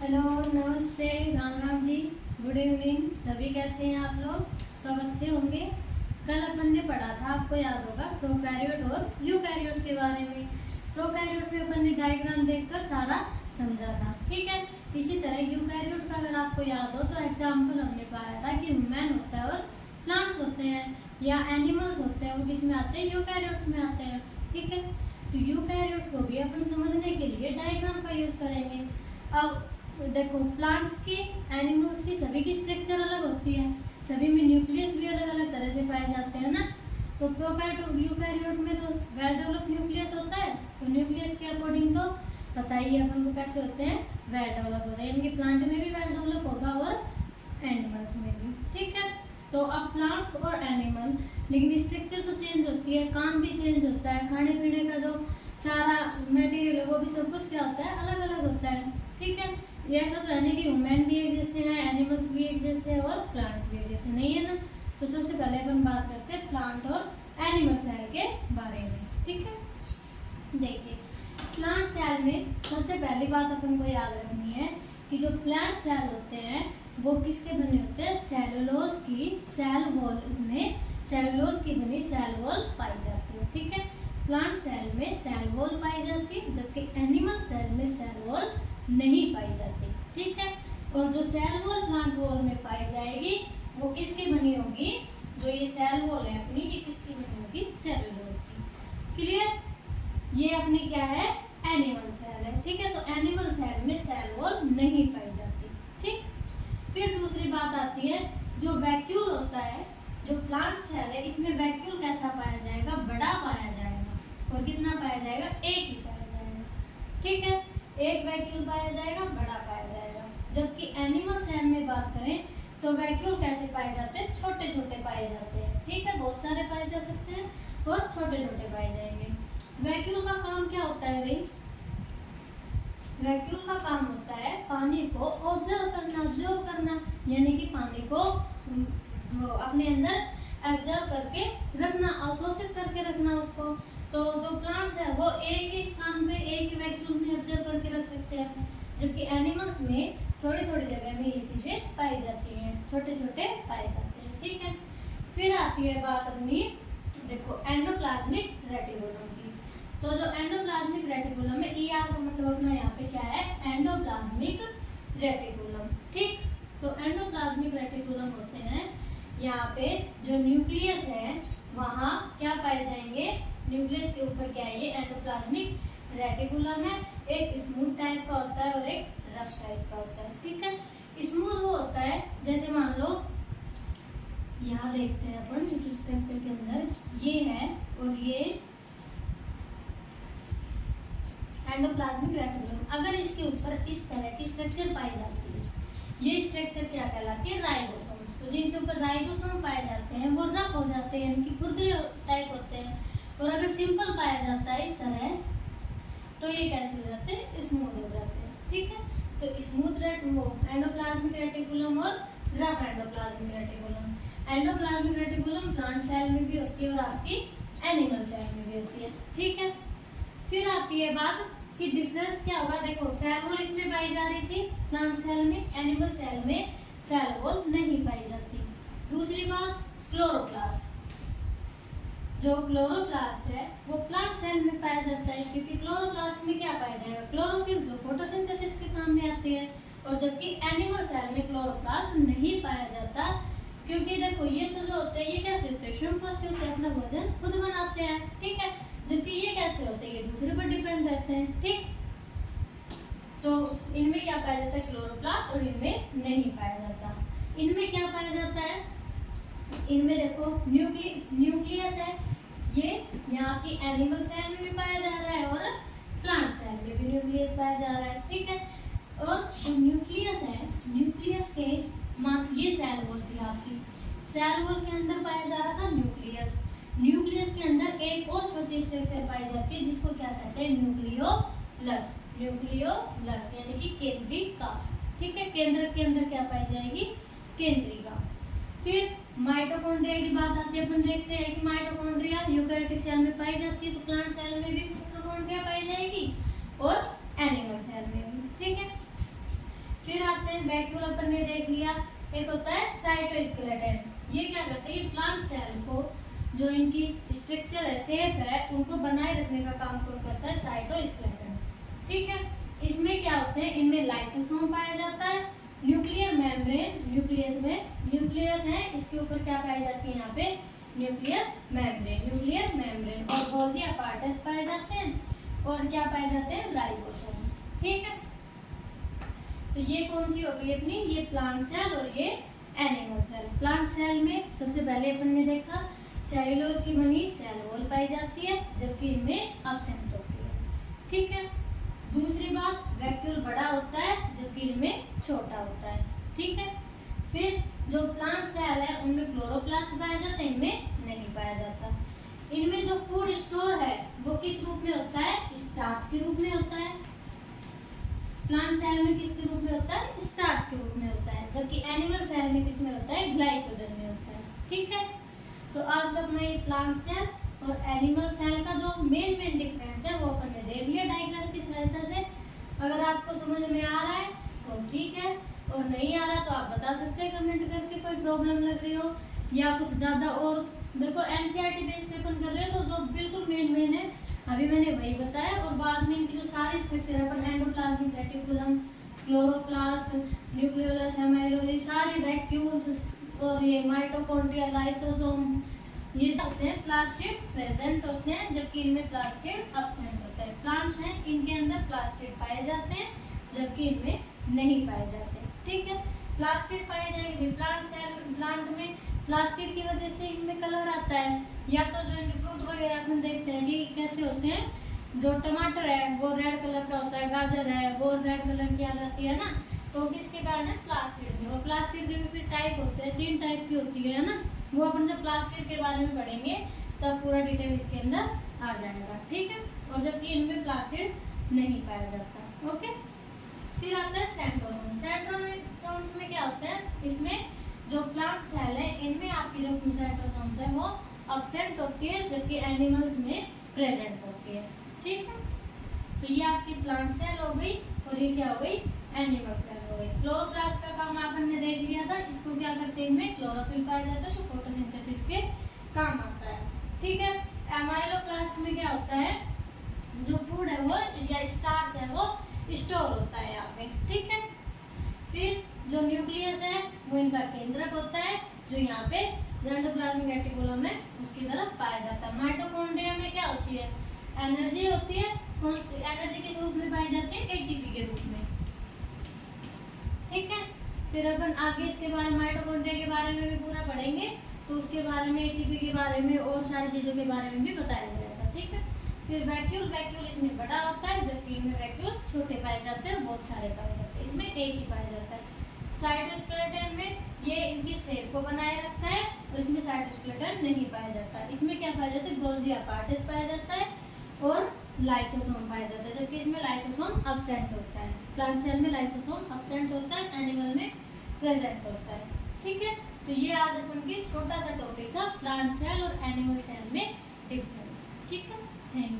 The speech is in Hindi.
हेलो, नमस्ते, राम राम जी। Good evening. सभी कैसे हैं आप लोग? सब अच्छे होंगे। कल अपन ने पढ़ा था, आपको याद होगा, प्रोकैरियोट और यूकैरियोट के बारे में। प्रोकैरियोट में अपन ने डायग्राम देखकर सारा समझा था, ठीक है। इसी तरह यूकैरियोट का अगर आपको याद हो तो एग्जाम्पल हमने पाया था कि ह्यूमन होता है और प्लांट्स होते हैं या एनिमल्स होते हैं, वो किस में आते हैं? यूकैरियोट्स में आते हैं, ठीक है। तो यूकैरियोट्स को भी अपन समझने के लिए डायग्राम का यूज करेंगे। अब देखो, प्लांट्स की, एनिमल्स की, सभी की स्ट्रक्चर अलग होती है, सभी में न्यूक्लियस भी अलग अलग तरह से पाए जाते हैं ना। तो प्रोकैरियोट यूकैरियोट में तो वेल डेवलप न्यूक्लियस होता है, तो न्यूक्लियस के अकॉर्डिंग तो पता ही है अपन को कैसे होते हैं, वेल डेवलप होते हैं। इनके प्लांट में भी वेल डेवलप होगा और एनिमल्स में भी, ठीक है। तो अब प्लांट्स और एनिमल, लेकिन स्ट्रक्चर तो चेंज होती है, काम भी चेंज होता है, खाने पीने का जो सारा मटेरियल है वो भी सब कुछ क्या होता है, अलग अलग होता है, ठीक है। ऐसा तो है नहीं कि ह्यूमन भी एक जैसे हैं, एनिमल्स भी एक जैसे हैं और प्लांट्स भी एक जैसे, नहीं है ना। तो सबसे पहले अपन बात करते हैं प्लांट और एनिमल सेल के बारे में, ठीक है। देखिए, प्लांट सेल में सबसे पहली बात अपन को याद रखनी है कि जो प्लांट सेल होते हैं वो किसके बने होते हैं? सेलुलोज की सेल वॉल में सेलुलोज की बनी सेल वॉल पाई जाती है, ठीक है। प्लांट सेल में सेल वॉल पाई जाती है, जबकि एनिमल सेल में सेल वॉल नहीं पाई जाती, ठीक है। और जो सेल वॉल प्लांट वॉल में पाई जाएगी वो किसकी बनी होगी? जो ये सेल वॉल है अपनी, ये किसकी बनी होगी? सेलुलोज की। क्लियर? ये अपनी क्या है? एनिमल सेल है, ठीक है। तो एनिमल सेल में सेल वॉल नहीं पाई जाती, ठीक। फिर दूसरी बात आती है, जो वैक्यूल होता है, जो प्लांट सेल है, इसमें वैक्यूल कैसा पाया जाएगा? बड़ा पाया जाएगा। और कितना पाया जाएगा? एक ही पाया जाएगा, ठीक है। एक वैक्यूल पाया जाएगा, बड़ा पाया जाएगा। जबकि एनिमल सेल में बात करें तो वैक्यूल कैसे पाए जाते हैं? छोटे छोटे पाए जाते हैं, ठीक है। बहुत सारे पाए जा सकते हैं और छोटे छोटे पाए जाएंगे। वैक्यूल का काम क्या होता है भाई? वैक्यूल का काम होता है पानी को ऑब्जर्व करना, यानी कि पानी को अपने अंदर ऑब्जर्व करके रखना, अवशोषित करके रखना उसको। तो जो प्लांट्स है वो एक ही स्थान पे, एक ही वैक्यूम में ऑब्जर्व करके रख सकते हैं, जबकि एनिमल्स में थोड़ी थोड़ी जगह में ये चीजें पाई जाती हैं, छोटे छोटे पाए जाते हैं, ठीक है। फिर आती है बात अपनी, देखो, एंडोप्लाज्मिक रेटिकुलम की। तो जो एंडोप्लाज्मिक रेटिकुलम है, ये आपको मतलब अपना यहाँ पे क्या है? एंडोप्लाज्मिक रेटिकुलम, ठीक। तो एंडोप्लाज्मिक रेटिकुलम होते हैं, यहाँ पे जो न्यूक्लियस है वहाँ क्या पाए जाएंगे? न्यूक्लियस के ऊपर क्या है? ये एंडोप्लाज्मिक रेटिकुलम है। एक स्मूथ टाइप का होता है और एक रफ टाइप का होता है, ठीक है। स्मूथ वो होता है, जैसे मान लो यहाँ देखते हैं अपन इस स्ट्रक्चर के अंदर, ये है और ये एंडोप्लाज्मिक रेटिकुलम। अगर इसके ऊपर इस तरह की स्ट्रक्चर पाई जाती है, ये स्ट्रक्चर क्या कहलाती है? राइबोसोम। तो जिनके ऊपर राइबोसोम पाए जाते हैं वो रफ हो जाते हैं, यानी कि खुरदरे टाइप होते हैं। और अगर सिंपल पाया जाता है इस तरह, तो ये कैसे हो जाते हैं? स्मूथ हो जाते हैं, ठीक है। तो स्मूथ एंडोप्लाज्मिक रेटिकुलम और rough endoplasmic reticulum. Endoplasmic reticulum plant cell में भी होती है और आपकी एनिमल सेल में भी होती है, ठीक है। फिर आती है बात कि डिफरेंस क्या होगा। देखो, सेल वॉल इसमें पाई जा रही थी प्लांट सेल में, एनिमल सेल में सेल वॉल नहीं पाई जाती। दूसरी बात, क्लोरोप्लास्ट। जो क्लोरोप्लास्ट है वो प्लांट सेल में पाया जाता है, क्योंकि क्लोरोप्लास्ट में क्या पाया जाएगा? क्लोरोफिल, जो फोटोसिंथेसिस के काम में आती है। और जबकि एनिमल सेल में क्लोरोप्लास्ट नहीं पाया जाता, क्योंकि देखो, ये तो जो होते हैं ये कैसे होते हैं? श्रिम्पस होते हैं, अपना भोजन खुद बनाते हैं, ठीक है। जबकि ये कैसे होते हैं? ये दूसरे पर डिपेंड रहते हैं, ठीक। तो इनमें क्या पाया जाता है? क्लोरोप्लास्ट। और इनमें नहीं पाया जाता। इनमें क्या पाया जाता है? इनमें देखो, न्यूक्लियस है, ये यहाँ की एनिमल सेल में भी पाया जा रहा है और प्लांट सेल में भी न्यूक्लियस पाया जा रहा है, ठीक है। और जो न्यूक्लियस है, न्यूक्लियस के मान, ये सेल वॉल थी आपकी, सेल वॉल के अंदर पाया जा रहा था न्यूक्लियस। न्यूक्लियस के अंदर एक और छोटी स्ट्रक्चर पाई जाती है जिसको क्या कहते हैं? न्यूक्लियोलस। न्यूक्लियोलस यानी कि केंद्रिका, ठीक है। केंद्र के अंदर क्या पाई जाएगी? केंद्रिका। फिर माइटोकॉन्ड्रिया की बात आती है, अपन देखते हैं कि माइटोकॉन्ड्रिया यूकैरियोटिक सेल में पाई जाती है, तो प्लांट सेल में भी माइटोकॉन्ड्रिया पाई जाएगी और एनिमल सेल में भी, ठीक है। आते हैं, वैक्यूल अपन ने देख लिया। एक होता है साइटोस्केलेटन, ये क्या करते हैं, प्लांट सेल को जो इनकी स्ट्रक्चर है, शेप है, उनको बनाए रखने का काम कौन करता है, साइटोस्केलेटन। ठीक है, इसमें क्या होते हैं, इनमें लाइसोसोम पाया जाता है, न्यूक्लियर मेम्ब्रेन, न्यूक्लियस में न्यूक्लियस है, इसके ऊपर क्या पाई जाती है, यहाँ पे न्यूक्लियस मेम्ब्रेन और गोल्गी अपार्टस पाए जाते हैं, और क्या पाए जाते हैं, राइबोसोम। ठीक है, तो ये कौन सी हो गई अपनी, ये प्लांट सेल और ये एनिमल सेल। प्लांट सेल में सबसे पहले अपन ने देखा सेल्यूलोज की बनी सेल वॉल पाई जाती है, जबकि इनमें एब्सेंट होती है। ठीक है, दूसरी बात, वैक्यूल बड़ा होता है जबकि इनमें छोटा होता है। ठीक है, फिर जो प्लांट सेल है उनमें क्लोरोप्लास्ट पाया जाता है, इनमें नहीं पाया जाता। इनमें जो फूड स्टोर है वो किस रूप में होता है, स्टार्च के रूप में होता है। प्लांट सेल में किसके रूप में होता है, स्टार्च के रूप में होता है, जबकि एनिमल सेल में किस में होता है, ग्लाइकोजन में होता है। ठीक है, तो आज तक मैं ये प्लांट सेल और एनिमल सेल का जो मेन डिफरेंस है वो अपन ने देख लिया डायग्राम की सहायता से। अगर आपको समझ में आ रहा है तो ठीक है, और नहीं आ रहा तो आप बता सकते हैं कमेंट करके, कोई प्रॉब्लम लग रही हो या कुछ ज्यादा। और देखो एनसीईआरटी बेस पे अपन कर रहे हो तो जो बिल्कुल मेन है अभी मैंने वही बताया, और बाद में इनकी जो सारी स्ट्रक्चर है अपन endoplasmic reticulum, chloroplast, nucleolus, amylose, सारी वैक्यूल्स और ये माइटोकॉन्ड्रिया, लाइसोसोम, ये होते हैं प्लास्टिड्स प्रेजेंट होते हैं, जबकि इनमें प्लास्टिड एब्सेंट होता है। प्लांट्स हैं, इनके अंदर प्लास्टिड पाए जाते हैं जबकि इनमें नहीं पाए जाते। ठीक है, प्लास्टिड पाए जाएंगे प्लांट में, प्लास्टिड की वजह से इनमें कलर आता है, या तो जो इनके फ्रूट वगैरह अपन देखते हैं कि कैसे होते हैं, जो टमाटर है वो रेड कलर का होता है, गाजर है वो रेड कलर की आ जाती है ना, तो किसके कारण है, प्लास्टिड में। और प्लास्टिड के भी फिर टाइप होते हैं, 3 टाइप की होती है ना, वो अपन जब प्लास्टिड के बारे में पढ़ेंगे तब पूरा डिटेल इसके अंदर आ जाएगा। ठीक है, और जबकि इनमें प्लास्टिड नहीं पाया जाता। ओके, फिर आता है सेंट्रोसोम। सेंट्रोसोम्स में क्या होता है, इसमें जो प्लांट सेल है इनमें आपकी जो सेंट्रोसोम्स है वो एब्सेंट होती है, जबकि एनिमल्स में प्रेजेंट होती है। ठीक है, तो ये आपकी प्लांट सेल हो गई और ये क्या हो गई, एनिमल सेल हो गई। क्लोरोप्लास्ट का काम आपने देख लिया था, इसको क्या करते हैं, इनमें क्लोरोफिल पाया जाता है जो फोटोसिंथेसिस के काम आता है। ठीक है, एमाइलोप्लास्ट में क्या होता है, जो फूड है वो या स्टार्च है वो स्टोर होता है यहाँ पे। ठीक है, फिर जो न्यूक्लियस है वो इनका केंद्रक होता है, जो यहाँ पे एंडोप्लाज्मिक रेटिकुलम है उसकी तरफ पाया जाता है। माइटोकॉन्ड्रिया में क्या होती है, एनर्जी होती है, एनर्जी किस रूप में पाई जाती है, एटीपी के रूप में। ठीक है, फिर अपन आगे इसके बारे में माइटोकॉन्ड्रिया के बारे में भी पूरा पढ़ेंगे, तो उसके बारे में, एटीपी के बारे में और सारी चीजों के बारे में भी बताया जाएगा। ठीक है, फिर वैक्यूल इसमें बड़ा होता है, जबकि इनमें वैक्यूल छोटे पाए जाते हैं, बहुत सारे पाए जाते हैं, इसमें एक ही पाया जाता है। साइटोस्केलेटन में ये इनकी शेप को बनाए रखता है और इसमें साइटोस्केलेटन नहीं पाया जाता। इसमें क्या पाया जाता है, गोल्गी अपार्टस पाया जाता है और लाइसोसोम पाया जाता है, जबकि इसमें लाइसोसोम एब्सेंट होता है। प्लांट सेल में लाइसोसोम एब्सेंट होता है, एनिमल में प्रेजेंट होता है। ठीक है, तो ये आज अपन की छोटा सा टॉपिक था, प्लांट सेल और एनिमल सेल में डिफरेंस। ठीक है, थैंक यू।